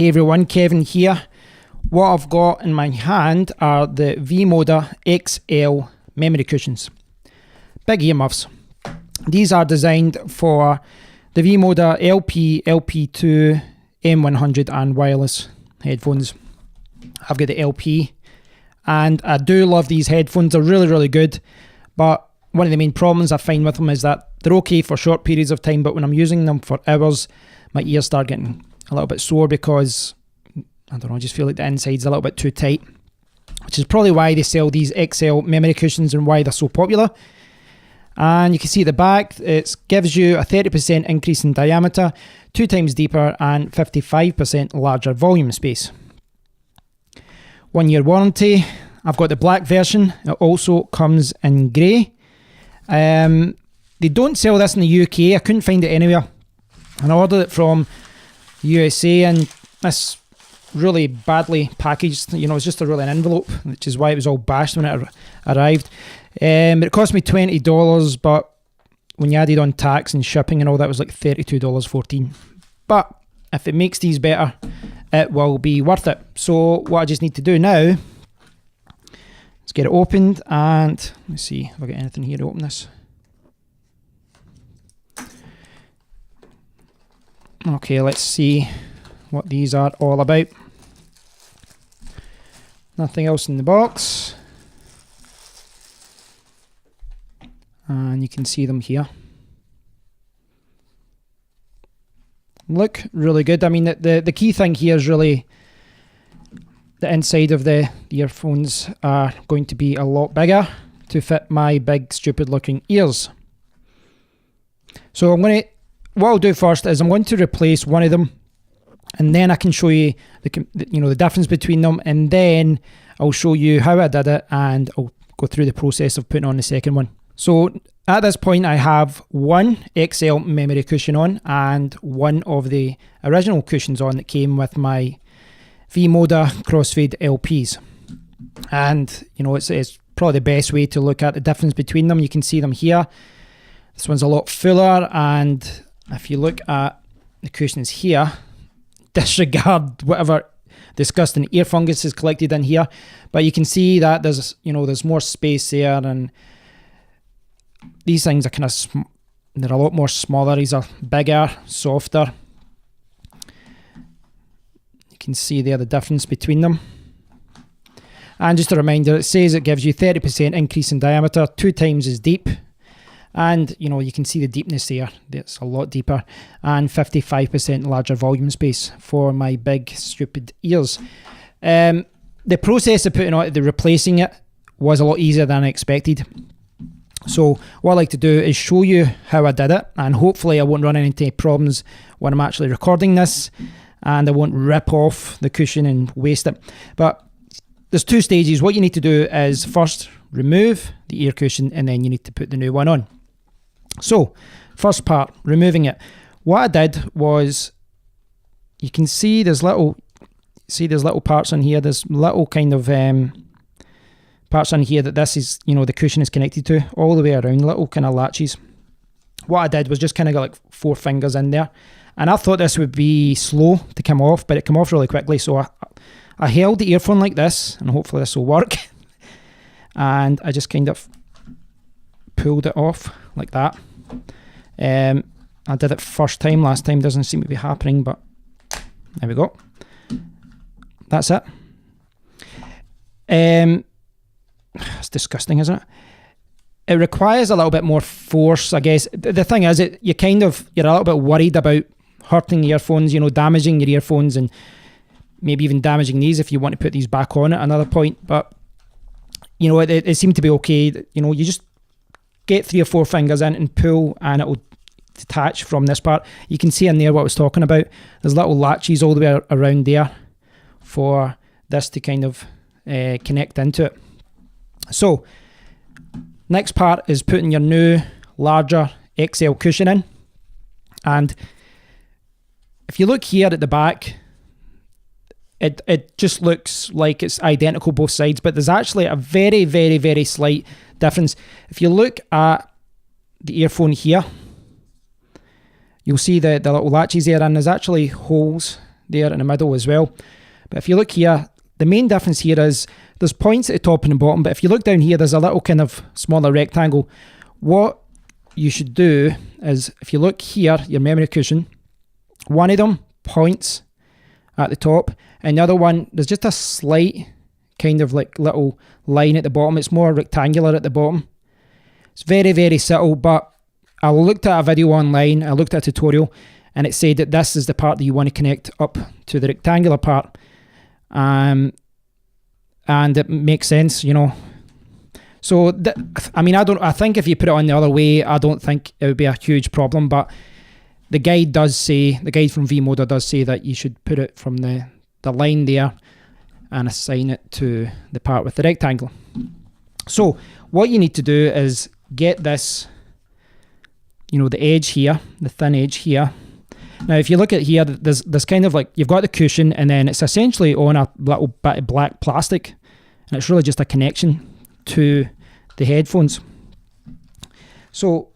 Hey everyone, Kevin here. What I've got in my hand are the V-Moda XL Memory Cushions. Big earmuffs. These are designed for the V-Moda LP, LP2, M100 and wireless headphones. I've got the LP and I do love these headphones. They're really good, but one of the main problems I find with them is that they're okay for short periods of time, but when I'm using them for hours, my ears start getting a little bit sore because, I don't know, I just feel like the inside's a little bit too tight, which is probably why they sell these XL memory cushions and why they're so popular. And you can see at the back, it gives you a 30% increase in diameter, 2 times deeper and 55% larger volume space. 1 year warranty. I've got the black version. It also comes in grey. They don't sell this in the UK. I couldn't find it anywhere. And I ordered it from USA, and this really badly packaged, you know, it's just a really an envelope, which is why it was all bashed when it arrived. It cost me $20, but when you added on tax and shipping and all that, was like $32.14. But if it makes these better, it will be worth it. So what I just need to do now is get it opened, and let's see if I get anything here to open this. Okay, let's see what these are all about. Nothing else in the box. And you can see them here. Look really good. I mean, the key thing here is really the inside of the earphones are going to be a lot bigger to fit my big, stupid looking ears. So what I'll do first is I'm going to replace one of them, and then I can show you the difference between them, and then I'll show you how I did it, and I'll go through the process of putting on the second one. So at this point I have one XL memory cushion on and one of the original cushions on that came with my V-Moda Crossfade LPs. And you know, it's probably the best way to look at the difference between them. You can see them here. This one's a lot fuller, and if you look at the cushions here, disregard whatever disgusting ear fungus is collected in here, but you can see that there's more space there, and these things are they're a lot more smaller. These are bigger, softer. You can see there the difference between them. And just a reminder, it says it gives you 30% increase in diameter, 2 times as deep. And you know, you can see the deepness there, it's a lot deeper, and 55% larger volume space for my big stupid ears. The process of replacing it was a lot easier than I expected. So what I like to do is show you how I did it, and hopefully I won't run into problems when I'm actually recording this, and I won't rip off the cushion and waste it. But there's 2 stages. What you need to do is first remove the ear cushion, and then you need to put the new one on. So, first part, removing it. What I did was, you can see there's little parts on here. There's little kind of parts on here that this is, the cushion is connected to all the way around, little kind of latches. What I did was just kind of got like 4 fingers in there, and I thought this would be slow to come off, but it came off really quickly. So I held the earphone like this, and hopefully this will work. And I just kind of pulled it off like that. I did it first time. Last time doesn't seem to be happening, but there we go. That's it. It's disgusting, isn't it? It requires a little bit more force, I guess. The thing is, you're a little bit worried about hurting the earphones, damaging your earphones, and maybe even damaging these if you want to put these back on at another point. But it seemed to be okay. You just get 3 or 4 fingers in and pull, and it will detach from this part. You can see in there what I was talking about. There's little latches all the way around there for this to kind of connect into it. So next part is putting your new larger XL cushion in. And if you look here at the back, it just looks like it's identical both sides, but there's actually a very, very, very slight difference. If you look at the earphone here, you'll see the little latches there, and there's actually holes there in the middle as well. But if you look here, the main difference here is there's points at the top and the bottom, but if you look down here, there's a little kind of smaller rectangle. What you should do is, if you look here, your memory cushion, one of them points at the top, and the other one, there's just a slight kind of like little line at the bottom. It's more rectangular at the bottom. It's very, very subtle, but I looked at a video online, I looked at a tutorial, and it said that this is the part that you want to connect up to the rectangular part. And it makes sense, you know. So, I mean, I think if you put it on the other way, I don't think it would be a huge problem, but the guide from V-Moda does say that you should put it from the line there and assign it to the part with the rectangle. So, what you need to do is get this, you know, the edge here, the thin edge here. Now, if you look at here, there's kind of like, you've got the cushion, and then it's essentially on a little bit of black plastic, and it's really just a connection to the headphones. So,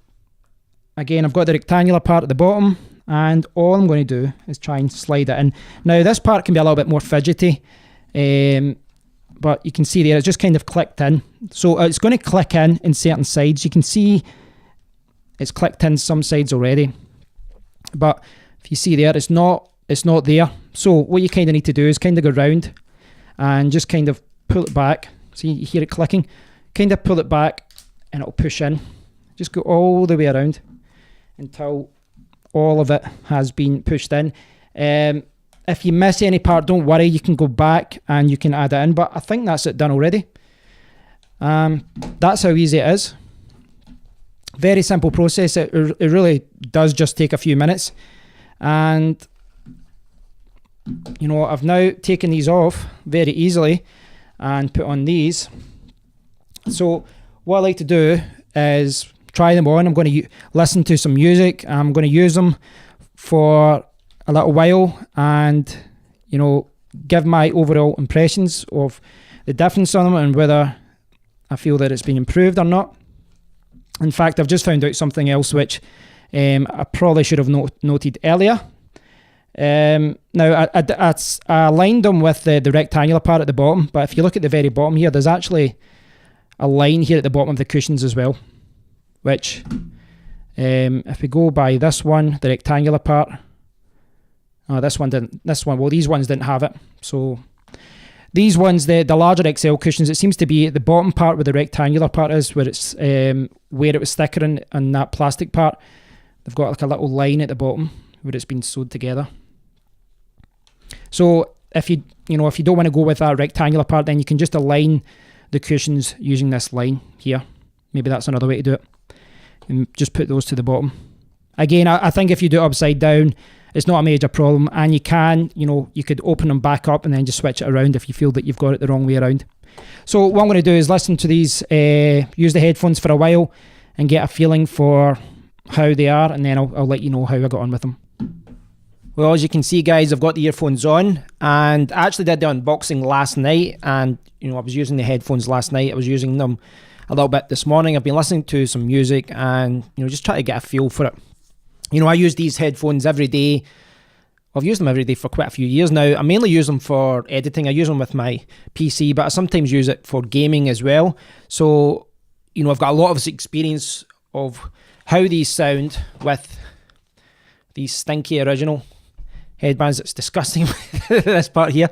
again, I've got the rectangular part at the bottom, and all I'm going to do is try and slide it in. Now, this part can be a little bit more fidgety, but you can see there, it's just kind of clicked in. So, it's going to click in certain sides. You can see it's clicked in some sides already, but if you see there, it's not there. So what you kind of need to do is kind of go round and just kind of pull it back. See, you hear it clicking. Kind of pull it back and it'll push in. Just go all the way around until all of it has been pushed in. If you miss any part, don't worry. You can go back and you can add it in. But I think that's it done already. That's how easy it is. Very simple process. It really does just take a few minutes. And, you know, I've now taken these off very easily and put on these. So what I like to do is try them on. I'm going to listen to some music. I'm going to use them for a little while and, you know, give my overall impressions of the difference on them and whether I feel that it's been improved or not. In fact, I've just found out something else which I probably should have noted earlier. Now, I aligned them with the rectangular part at the bottom, but if you look at the very bottom here, there's actually a line here at the bottom of the cushions as well, which, if we go by this one, the rectangular part, well, these ones didn't have it. So these ones, the larger XL cushions, it seems to be at the bottom part where the rectangular part is, where it's where it was thicker in that plastic part. They've got like a little line at the bottom where it's been sewed together. So if you don't want to go with that rectangular part, then you can just align the cushions using this line here. Maybe that's another way to do it. And just put those to the bottom. Again, I think if you do it upside down, it's not a major problem, and you could open them back up and then just switch it around if you feel that you've got it the wrong way around. So what I'm going to do is listen to these, use the headphones for a while and get a feeling for how they are, and then I'll let you know how I got on with them. Well, as you can see, guys, I've got the earphones on, and I actually did the unboxing last night, and I was using the headphones last night. I was using them a little bit this morning. I've been listening to some music and just try to get a feel for it. I use these headphones every day. I've used them every day for quite a few years now. I mainly use them for editing. I use them with my PC, but I sometimes use it for gaming as well. So, I've got a lot of experience of how these sound with these stinky original headbands. It's disgusting, this part here.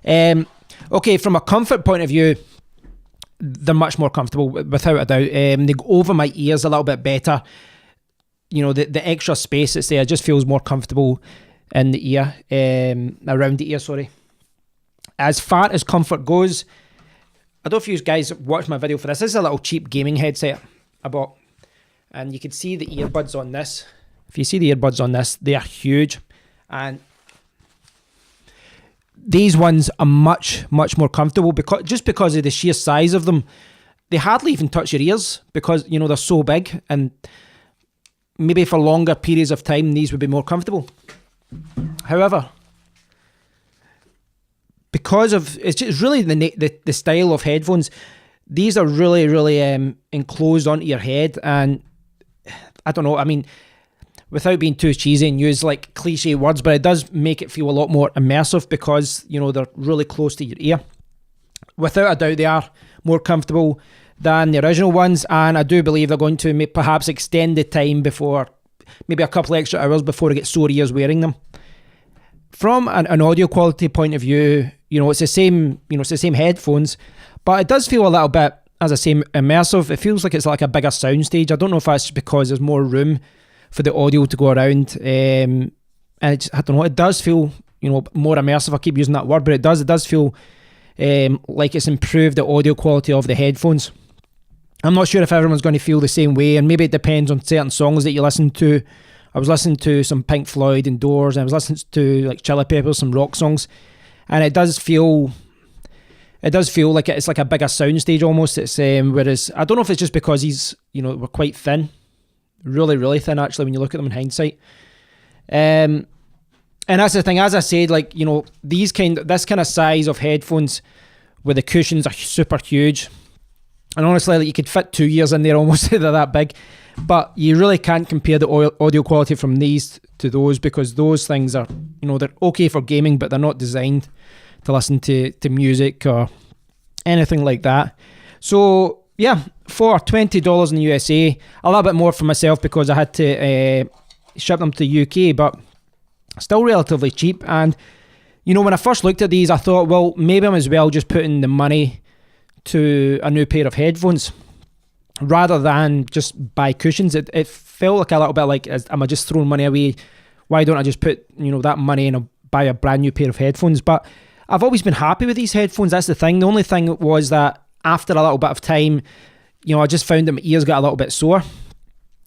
Okay, from a comfort point of view, they're much more comfortable, without a doubt. They go over my ears a little bit better. The extra space that's there just feels more comfortable in the ear, around the ear, sorry. As far as comfort goes, I don't know if you guys watched my video for this. This is a little cheap gaming headset I bought. And you can see the earbuds on this. If you see the earbuds on this, they are huge. And these ones are much, much more comfortable because of the sheer size of them. They hardly even touch your ears because, they're so big. And maybe for longer periods of time, these would be more comfortable. However, because of it's really the style of headphones, these are really, really enclosed onto your head, and I don't know. I mean, without being too cheesy and use like cliche words, but it does make it feel a lot more immersive because, you know, they're really close to your ear. Without a doubt, they are more comfortable than the original ones, and I do believe they're going to perhaps extend the time before, maybe a couple extra hours before I get sore ears wearing them. From an audio quality point of view, you know, it's the same, you know, it's the same headphones, but it does feel a little bit, as I say, immersive. It feels like it's like a bigger soundstage. I don't know if that's because there's more room for the audio to go around, and I don't know, it does feel, you know, more immersive. I keep using that word, but it does feel like it's improved the audio quality of the headphones. I'm not sure if everyone's going to feel the same way, and maybe it depends on certain songs that you listen to. I was listening to some Pink Floyd and Doors, and I was listening to like Chili Peppers, some rock songs, and it does feel like it's like a bigger soundstage almost. It's whereas I don't know if it's just because we're quite thin, really thin actually when you look at them in hindsight. And that's the thing, as I said, like, you know, this kind of size of headphones with the cushions are super huge. And honestly, like, you could fit 2 years in there almost. They're that big. But you really can't compare the audio quality from these to those, because those things are, you know, they're okay for gaming, but they're not designed to listen to music or anything like that. So yeah, for $20 in the USA, a little bit more for myself because I had to ship them to the UK, but still relatively cheap. And, you know, when I first looked at these, I thought, well, maybe I'm as well just putting the money to a new pair of headphones rather than just buy cushions. It felt like a little bit like, am I just throwing money away? Why don't I just put, you know, that money and buy a brand new pair of headphones? But I've always been happy with these headphones. That's the thing. The only thing was that after a little bit of time, you know, I just found that my ears got a little bit sore,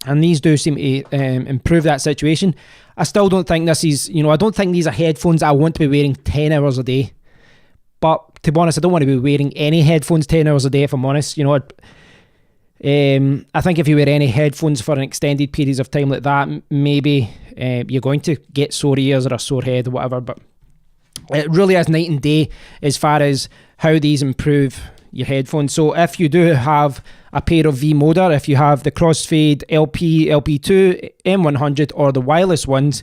and these do seem to improve that situation. I still don't think this is, you know, I don't think these are headphones I want to be wearing 10 hours a day. But to be honest, I don't want to be wearing any headphones 10 hours a day, if I'm honest. You know, I think if you wear any headphones for an extended periods of time like that, maybe you're going to get sore ears or a sore head or whatever. But it really is night and day as far as how these improve your headphones. So if you do have a pair of V-Moda, if you have the Crossfade LP, LP2, M100 or the wireless ones,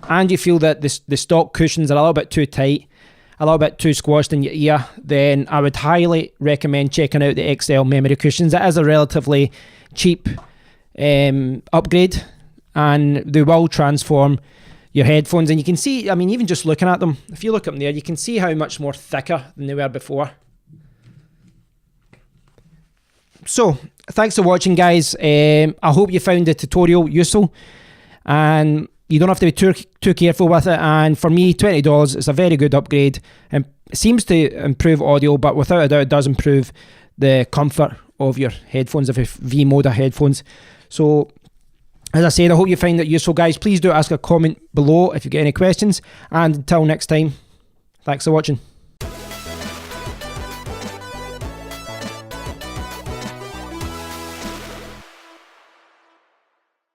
and you feel that the stock cushions are a little bit too tight, a little bit too squashed in your ear, then I would highly recommend checking out the XL Memory Cushions. It is a relatively cheap upgrade, and they will transform your headphones. And you can see, I mean, even just looking at them, if you look up there, you can see how much more thicker than they were before. So, thanks for watching, guys. I hope you found the tutorial useful, and you don't have to be too careful with it. And for me, $20 is a very good upgrade, and it seems to improve audio, but without a doubt it does improve the comfort of your headphones, of your V-Moda headphones. So as I said, I hope you find it useful, guys. Please do ask a comment below if you get any questions, and until next time, thanks for watching.